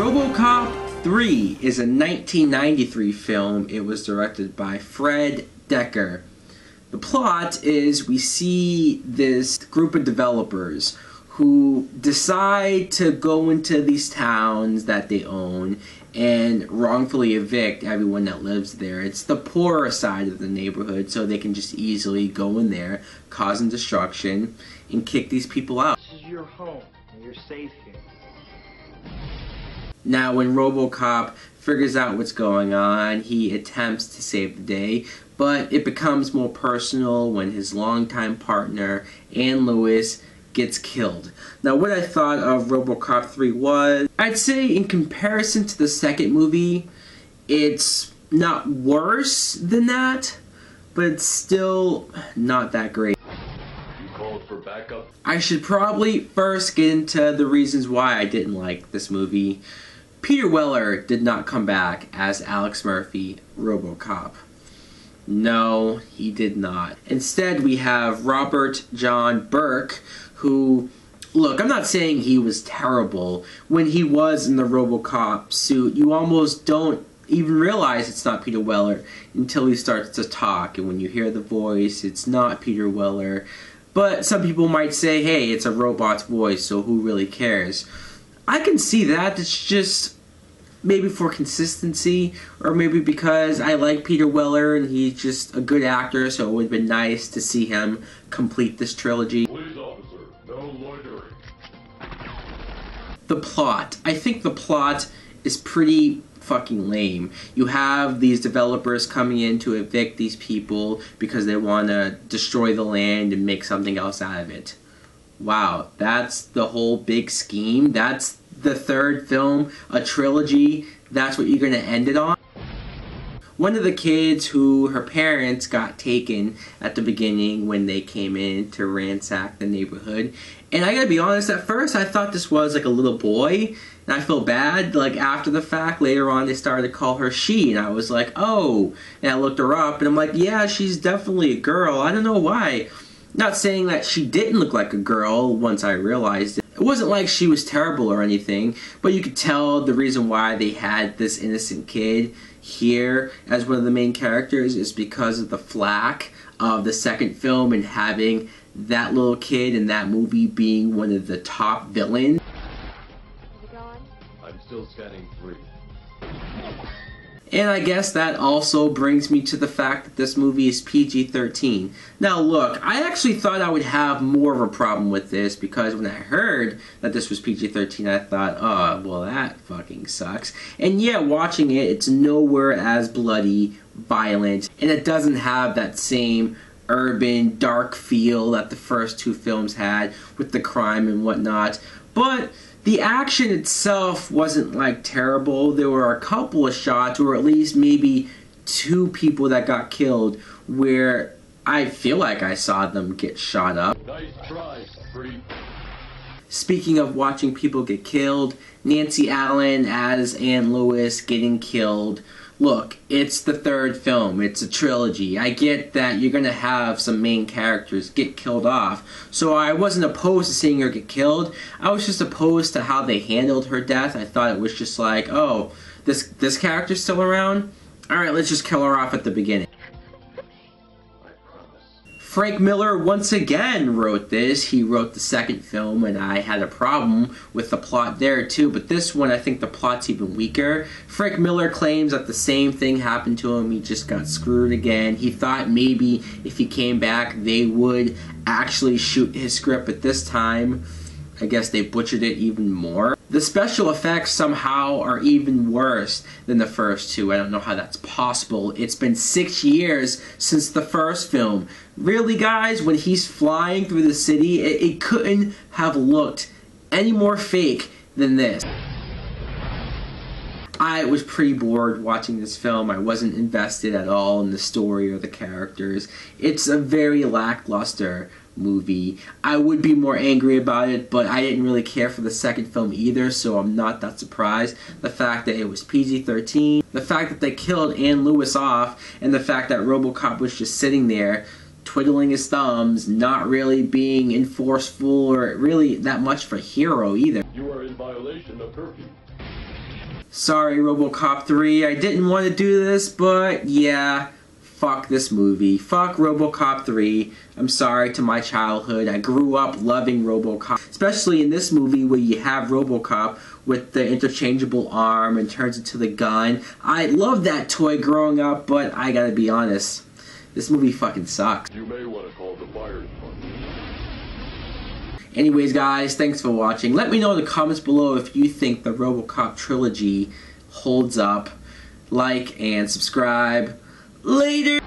Robocop 3 is a 1993 film. It was directed by Fred Decker. The plot is we see this group of developers who decide to go into these towns that they own and wrongfully evict everyone that lives there. It's the poorer side of the neighborhood, so they can just easily go in there, causing destruction, and kick these people out. This is your home, and you're safe here. Now, when Robocop figures out what's going on, he attempts to save the day, but it becomes more personal when his longtime partner, Ann Lewis, gets killed. Now, what I thought of Robocop 3 was, I'd say in comparison to the second movie, it's not worse than that, but it's still not that great. You called for backup? I should probably first get into the reasons why I didn't like this movie. Peter Weller did not come back as Alex Murphy, Robocop. No, he did not. Instead, we have Robert John Burke, who, look, I'm not saying he was terrible. When he was in the Robocop suit, you almost don't even realize it's not Peter Weller until he starts to talk. And when you hear the voice, it's not Peter Weller. But some people might say, hey, it's a robot's voice, so who really cares? I can see that. It's just maybe for consistency, or maybe because I like Peter Weller and he's just a good actor, so it would have been nice to see him complete this trilogy. Police officer, no loitering. The plot. I think the plot is pretty fucking lame. You have these developers coming in to evict these people because they want to destroy the land and make something else out of it. Wow, that's the whole big scheme? That's the third film, a trilogy? That's what you're going to end it on? One of the kids who her parents got taken at the beginning when they came in to ransack the neighborhood. And I gotta be honest, at first I thought this was like a little boy. And I feel bad, like after the fact, later on they started to call her she. And I was like, oh. And I looked her up and I'm like, yeah, she's definitely a girl. I don't know why. Not saying that she didn't look like a girl once I realized it. It wasn't like she was terrible or anything, but you could tell the reason why they had this innocent kid here as one of the main characters is because of the flack of the second film and having that little kid in that movie being one of the top villains. Is it going? I'm still scanning 3. And I guess that also brings me to the fact that this movie is PG-13. Now look, I actually thought I would have more of a problem with this because when I heard that this was PG-13, I thought, oh, well that fucking sucks. And yeah, watching it, it's nowhere as bloody, violent, and it doesn't have that same urban, dark feel that the first two films had with the crime and whatnot. But the action itself wasn't like terrible. There were a couple of shots, or at least maybe two people that got killed, where I feel like I saw them get shot up. Nice try, Free. Speaking of watching people get killed, Nancy Allen as Ann Lewis getting killed. Look, it's the third film. It's a trilogy. I get that you're going to have some main characters get killed off. So I wasn't opposed to seeing her get killed. I was just opposed to how they handled her death. I thought it was just like, oh, this character's still around? Alright, let's just kill her off at the beginning. Frank Miller once again wrote this. He wrote the second film, and I had a problem with the plot there too, but this one I think the plot's even weaker. Frank Miller claims that the same thing happened to him. He just got screwed again. He thought maybe if he came back they would actually shoot his script, but this time I guess they butchered it even more. The special effects somehow are even worse than the first two. I don't know how that's possible. It's been 6 years since the first film. Really, guys, when he's flying through the city, it couldn't have looked any more fake than this. I was pretty bored watching this film. I wasn't invested at all in the story or the characters. It's a very lackluster movie. I would be more angry about it, but I didn't really care for the second film either, so I'm not that surprised. The fact that it was PG-13, the fact that they killed Ann Lewis off, and the fact that Robocop was just sitting there twiddling his thumbs, not really being enforceful or really that much of a hero either. You are in violation of curfew. Sorry, Robocop 3, I didn't want to do this, but yeah, fuck this movie. Fuck Robocop 3. I'm sorry to my childhood. I grew up loving Robocop, especially in this movie where you have Robocop with the interchangeable arm and turns into the gun. I loved that toy growing up, but I gotta be honest, this movie fucking sucks. You may want to call the fire department. Anyways, guys, thanks for watching. Let me know in the comments below if you think the Robocop trilogy holds up. Like and subscribe. Later!